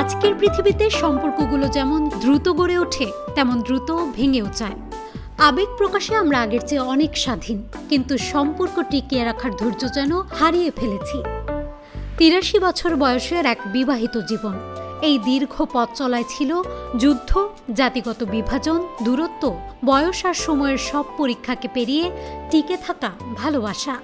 আজকের পৃথিবীতে সম্পর্কগুলো যেমন দ্রুত গড়ে ওঠে তেমন দ্রুত ভেঙেও যায়। আবেগ প্রকাশে আমরা আগের চেয়ে অনেক স্বাধীন, কিন্তু সম্পর্ক টিকিয়ে রাখার ধৈর্য যেন হারিয়ে ফেলেছি। ৮৩ বছর বয়সের এক বিবাহিত জীবন। এই দীর্ঘ পথ চলায় ছিল যুদ্ধ, জাতিগত বিভাজন, দূরত্ব, বয়স আর সময়ের সব পরীক্ষাকে পেরিয়ে টিকে থাকা ভালোবাসা।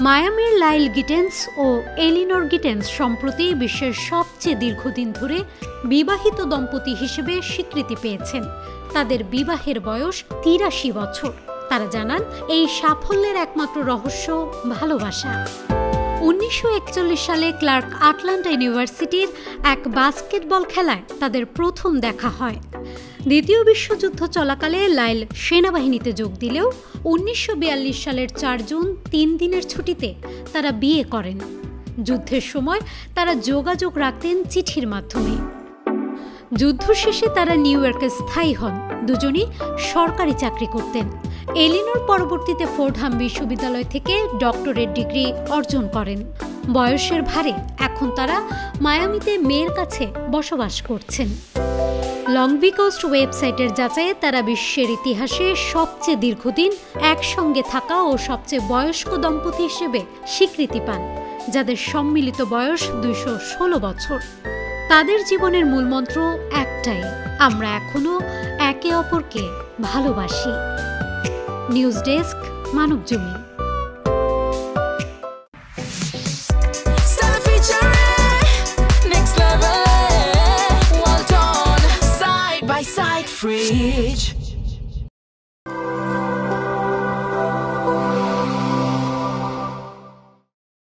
মায়ামির লাইল গিটেন্স ও এলিনর গিটেন্স সম্প্রতি বিশ্বের সবচেয়ে দীর্ঘদিন ধরে বিবাহিত দম্পতি হিসেবে স্বীকৃতি পেয়েছেন। তাদের বিবাহের বয়স ৮৩ বছর। তারা জানান, এই সাফল্যের একমাত্র রহস্য ভালোবাসা। ১৯৪১ সালে ক্লার্ক আটলান্টা ইউনিভার্সিটির এক বাস্কেটবল খেলায় তাদের প্রথম দেখা হয়। দ্বিতীয় বিশ্বযুদ্ধ চলাকালে লাইল সেনাবাহিনীতে যোগ দিলেও ১৯৪২ সালের ৪ জুন ৩ দিনের ছুটিতে তারা বিয়ে করেন। যুদ্ধের সময় তারা যোগাযোগ রাখতেন চিঠির মাধ্যমে। যুদ্ধ শেষে তারা নিউ ইয়র্কে স্থায়ী হন। দুজনই সরকারি চাকরি করতেন। এলিনর পরবর্তীতে ফোর্ডহাম বিশ্ববিদ্যালয় থেকে ডক্টরেট ডিগ্রি অর্জন করেন। বয়সের ভারে এখন তারা মায়ামিতে মেয়ের কাছে বসবাস করছেন। লংবি কোস্ট ওয়েবসাইটের যাচাইয়ে তারা বিশ্বের ইতিহাসে সবচেয়ে দীর্ঘদিন একসঙ্গে থাকা ও সবচেয়ে বয়স্ক দম্পতি হিসেবে স্বীকৃতি পান, যাদের সম্মিলিত বয়স ২১৬ বছর। তাদের জীবনের মূলমন্ত্র একটাই, আমরা এখনো একে অপরকে ভালোবাসি। News desk, Manabzamin. Fridge.